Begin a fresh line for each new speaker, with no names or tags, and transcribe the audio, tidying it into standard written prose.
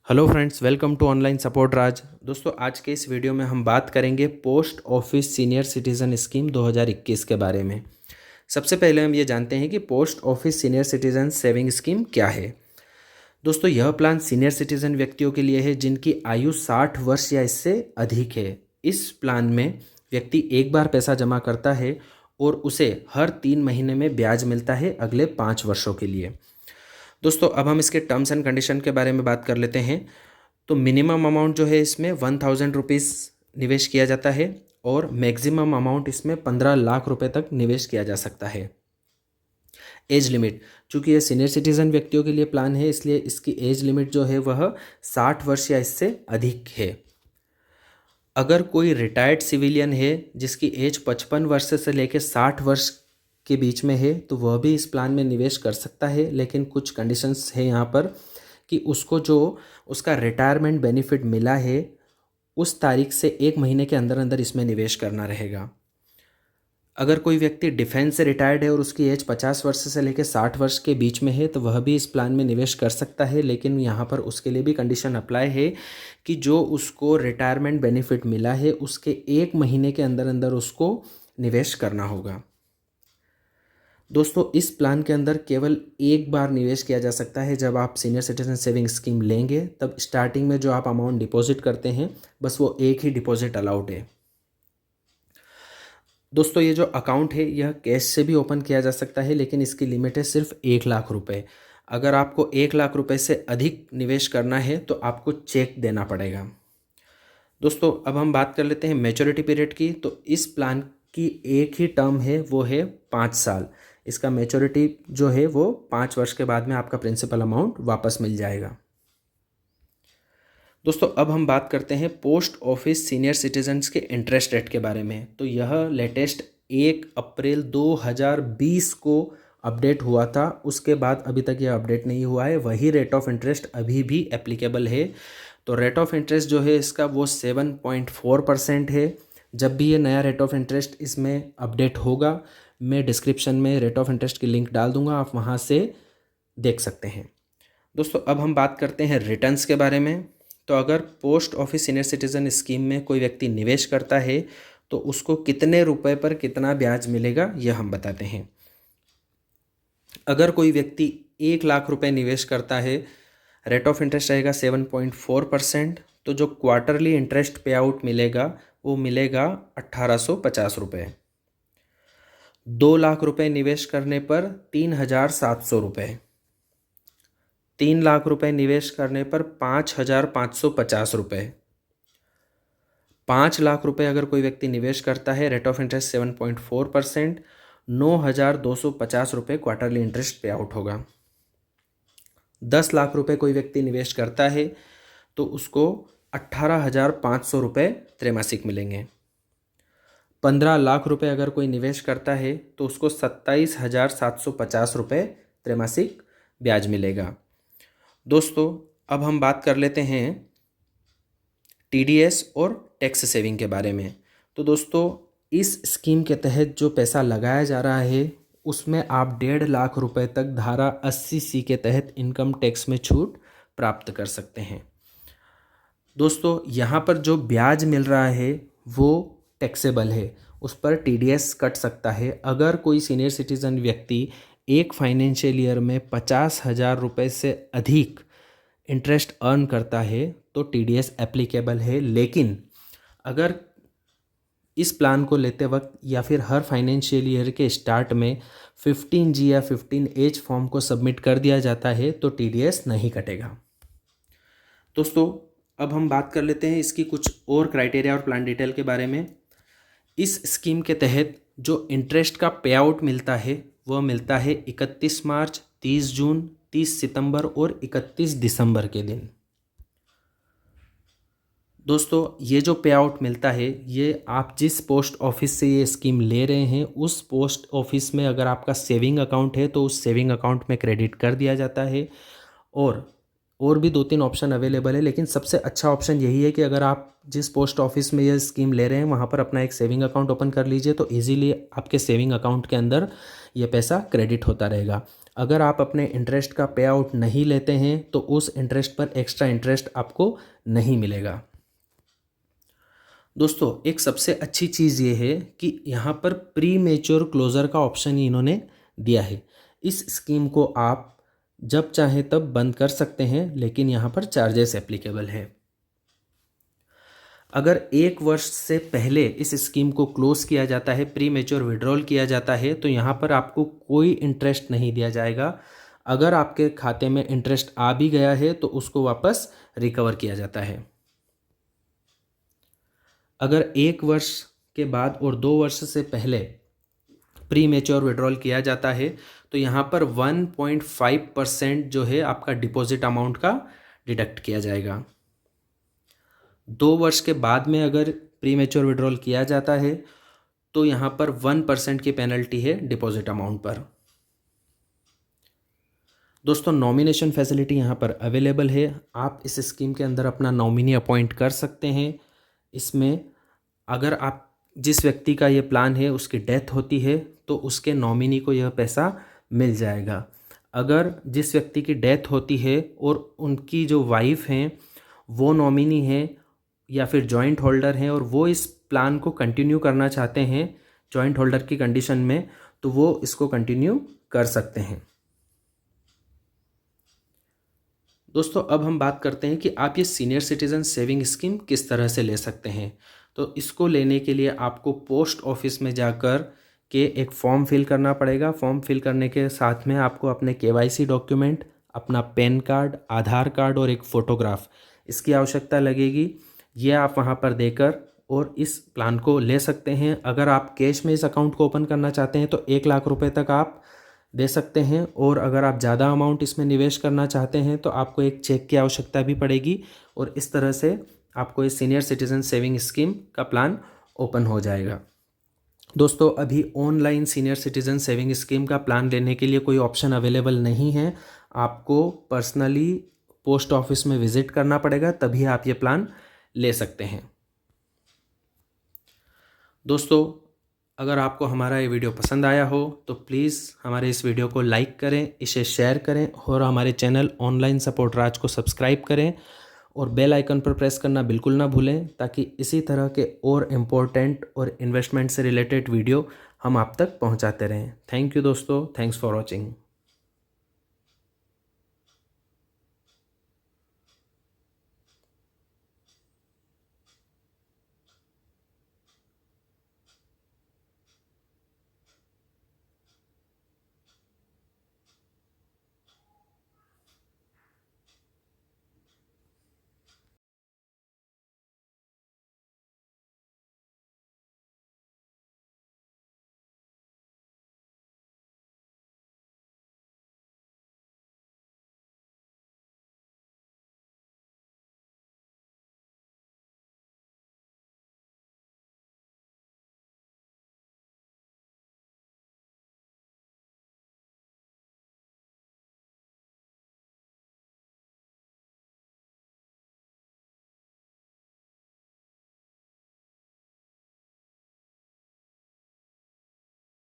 Hello friends, welcome to online support Raj. दोस्तों, आज के इस वीडियो में हम बात करेंगे post office senior citizen scheme 2021 के बारे में। सबसे पहले हम ये जानते हैं कि post office senior citizen saving scheme क्या है। दोस्तों, यह प्लान सीनियर सिटीज़न व्यक्तियों के लिए है जिनकी आयु 60 वर्ष या इससे अधिक है। इस प्लान में व्यक्ति एक बार पैसा जमा करता है और उसे हर 3 महीने में ब्याज मिलता है अगले 5 वर्षों के लिए। दोस्तों, अब हम इसके टर्म्स एंड कंडीशन के बारे में बात कर लेते हैं। तो मिनिमम अमाउंट जो है इसमें 1000 रुपीज़ निवेश किया जाता है और मैक्सिमम अमाउंट इसमें 15 लाख रुपए तक निवेश किया जा सकता है। एज लिमिट, चूँकि ये सीनियर सिटीज़न व्यक्तियों के लिए प्लान है इसलिए इसकी एज लिमिट जो है वह 60 वर्ष या इससे अधिक है। अगर कोई रिटायर्ड सिविलियन है जिसकी एज 55 वर्ष से लेकर 60 वर्ष के बीच में है तो वह भी इस प्लान में निवेश कर सकता है, लेकिन कुछ कंडीशंस है यहाँ पर कि उसको जो उसका रिटायरमेंट बेनिफिट मिला है उस तारीख से 1 महीने के अंदर अंदर इसमें निवेश करना रहेगा। अगर कोई व्यक्ति डिफेंस से रिटायर्ड है और उसकी एज 50 वर्ष से लेकर 60 वर्ष के बीच में है तो वह भी इस प्लान में निवेश कर सकता है, लेकिन यहाँ पर उसके लिए भी कंडीशन अप्लाई है कि जो उसको रिटायरमेंट बेनिफिट मिला है उसके 1 महीने के अंदर अंदर उसको निवेश करना होगा। दोस्तों, इस प्लान के अंदर केवल एक बार निवेश किया जा सकता है। जब आप सीनियर सिटीजन सेविंग स्कीम लेंगे तब स्टार्टिंग में जो आप अमाउंट डिपॉजिट करते हैं बस वो एक ही डिपॉजिट अलाउड है। दोस्तों, ये जो अकाउंट है यह कैश से भी ओपन किया जा सकता है, लेकिन इसकी लिमिट है सिर्फ 1 लाख रुपए। अगर आपको 1 लाख रुपए से अधिक निवेश करना है तो आपको चेक देना पड़ेगा। दोस्तों, अब हम बात कर लेते हैं मैच्योरिटी पीरियड की। तो इस प्लान की एक ही टर्म है, वो है 5 साल। इसका मैच्योरिटी जो है वो 5 वर्ष के बाद में आपका प्रिंसिपल अमाउंट वापस मिल जाएगा। दोस्तों, अब हम बात करते हैं पोस्ट ऑफिस सीनियर सिटीजन्स के इंटरेस्ट रेट के बारे में। तो यह लेटेस्ट 1 अप्रैल 2020 को अपडेट हुआ था, उसके बाद अभी तक यह अपडेट नहीं हुआ है। वही रेट ऑफ इंटरेस्ट अभी भी एप्लीकेबल है। तो रेट ऑफ इंटरेस्ट जो है इसका वो 7.4% है। जब भी ये नया रेट ऑफ इंटरेस्ट इसमें अपडेट होगा मैं डिस्क्रिप्शन में रेट ऑफ इंटरेस्ट की लिंक डाल दूंगा, आप वहाँ से देख सकते हैं। दोस्तों, अब हम बात करते हैं रिटर्न्स के बारे में। तो अगर post office senior citizen scheme में कोई व्यक्ति निवेश करता है तो उसको कितने रुपए पर कितना ब्याज मिलेगा यह हम बताते हैं। अगर कोई व्यक्ति 1 लाख रुपए निवेश करता है, रेट ऑफ इंटरेस्ट रहेगा 7.4%। तो जो क्वार्टरली इंटरेस्ट पे आउट मिलेगा वो मिलेगा 1850 रुपये। 2 लाख रुपए निवेश करने पर 3700 रुपये। 3 लाख रुपए निवेश करने पर 5550 रुपये। 5 लाख रुपए अगर कोई व्यक्ति निवेश करता है, रेट ऑफ इंटरेस्ट 7.4%, 9250 रुपये क्वार्टरली इंटरेस्ट पे आउट होगा। 10 लाख रुपए कोई व्यक्ति निवेश करता है तो उसको 18,500 रुपये त्रैमासिक मिलेंगे। 15 लाख रुपए अगर कोई निवेश करता है तो उसको 27,750 रुपये त्रैमासिक ब्याज मिलेगा। दोस्तों, अब हम बात कर लेते हैं टीडीएस और टैक्स सेविंग के बारे में। तो दोस्तों, इस स्कीम के तहत जो पैसा लगाया जा रहा है उसमें आप 1.5 लाख रुपए तक धारा 80C के तहत इनकम टैक्स में छूट प्राप्त कर सकते हैं। दोस्तों, यहाँ पर जो ब्याज मिल रहा है वो टैक्सेबल है, उस पर टीडीएस कट सकता है। अगर कोई सीनियर सिटीज़न व्यक्ति एक फाइनेंशियल ईयर में 50,000 रुपये से अधिक इंटरेस्ट अर्न करता है तो टीडीएस एप्लीकेबल है। लेकिन अगर इस प्लान को लेते वक्त या फिर हर फाइनेंशियल ईयर के स्टार्ट में 15G या 15H फॉर्म को सबमिट कर दिया जाता है तो टीडीएस नहीं कटेगा। दोस्तों, अब हम बात कर लेते हैं इसकी कुछ और क्राइटेरिया और प्लान डिटेल के बारे में। इस स्कीम के तहत जो इंटरेस्ट का पे आउट मिलता है वह मिलता है 31 मार्च, 30 जून, 30 सितंबर और 31 दिसंबर के दिन। दोस्तों, ये जो पे आउट मिलता है ये आप जिस पोस्ट ऑफिस से ये स्कीम ले रहे हैं उस पोस्ट ऑफिस में अगर आपका सेविंग अकाउंट है तो उस सेविंग अकाउंट में क्रेडिट कर दिया जाता है। और और भी 2-3 ऑप्शन अवेलेबल है, लेकिन सबसे अच्छा ऑप्शन यही है कि अगर आप जिस पोस्ट ऑफिस में ये स्कीम ले रहे हैं वहाँ पर अपना एक सेविंग अकाउंट ओपन कर लीजिए, तो ईज़िली आपके सेविंग अकाउंट के अंदर ये पैसा क्रेडिट होता रहेगा। अगर आप अपने इंटरेस्ट का पे आउट नहीं लेते हैं तो उस इंटरेस्ट पर एक्स्ट्रा इंटरेस्ट आपको नहीं मिलेगा। दोस्तों, एक सबसे अच्छी चीज़ ये है कि यहाँ पर प्री मेच्योर क्लोज़र का ऑप्शन इन्होंने दिया है। इस स्कीम को आप जब चाहें तब बंद कर सकते हैं, लेकिन यहाँ पर चार्जेस एप्लीकेबल है। अगर 1 वर्ष से पहले इस स्कीम को क्लोज़ किया जाता है, प्री मेच्योर विड्रॉल किया जाता है, तो यहाँ पर आपको कोई इंटरेस्ट नहीं दिया जाएगा। अगर आपके खाते में इंटरेस्ट आ भी गया है तो उसको वापस रिकवर किया जाता है। अगर 1 वर्ष के बाद और 2 वर्ष से पहले प्री मेच्योर विड्रॉल किया जाता है तो यहाँ पर 1.5% जो है आपका डिपॉजिट अमाउंट का डिडक्ट किया जाएगा। 2 वर्ष के बाद में अगर प्री मेच्योर विड्रॉल किया जाता है तो यहाँ पर 1% की पेनल्टी है डिपॉजिट अमाउंट पर। दोस्तों, नॉमिनेशन फैसिलिटी यहाँ पर अवेलेबल है। आप इस स्कीम के अंदर अपना नॉमिनी अपॉइंट कर सकते हैं। इसमें अगर आप जिस व्यक्ति का ये प्लान है उसकी डेथ होती है तो उसके नॉमिनी को यह पैसा मिल जाएगा। अगर जिस व्यक्ति की डेथ होती है और उनकी जो वाइफ हैं वो नॉमिनी हैं या फिर जॉइंट होल्डर हैं और वो इस प्लान को कंटिन्यू करना चाहते हैं जॉइंट होल्डर की कंडीशन में, तो वो इसको कंटिन्यू कर सकते हैं। दोस्तों, अब हम बात करते हैं कि आप ये सीनियर सिटीज़न सेविंग स्कीम किस तरह से ले सकते हैं। तो इसको लेने के लिए आपको पोस्ट ऑफिस में जाकर के एक फॉर्म फिल करना पड़ेगा। फॉर्म फिल करने के साथ में आपको अपने KYC डॉक्यूमेंट, अपना पैन कार्ड, आधार कार्ड और एक फ़ोटोग्राफ, इसकी आवश्यकता लगेगी। ये आप वहाँ पर देकर और इस प्लान को ले सकते हैं। अगर आप कैश में इस अकाउंट को ओपन करना चाहते हैं तो 1 लाख रुपए तक आप दे सकते हैं, और अगर आप ज़्यादा अमाउंट इसमें निवेश करना चाहते हैं तो आपको एक चेक की आवश्यकता भी पड़ेगी, और इस तरह से आपको इस सीनियर सिटीज़न सेविंग स्कीम का प्लान ओपन हो जाएगा। दोस्तों, अभी online senior citizen saving scheme का प्लान लेने के लिए कोई ऑप्शन अवेलेबल नहीं है। आपको पर्सनली पोस्ट ऑफिस में विज़िट करना पड़ेगा, तभी आप ये प्लान ले सकते हैं। दोस्तों, अगर आपको हमारा ये वीडियो पसंद आया हो तो प्लीज़ हमारे इस वीडियो को लाइक करें, इसे शेयर करें और हमारे चैनल ऑनलाइन सपोर्ट राज को सब्सक्राइब करें और बेल आइकन पर प्रेस करना बिल्कुल ना भूलें, ताकि इसी तरह के और इम्पोर्टेंट और इन्वेस्टमेंट से रिलेटेड वीडियो हम आप तक पहुंचाते रहें। थैंक यू दोस्तों, थैंक्स फॉर वॉचिंग।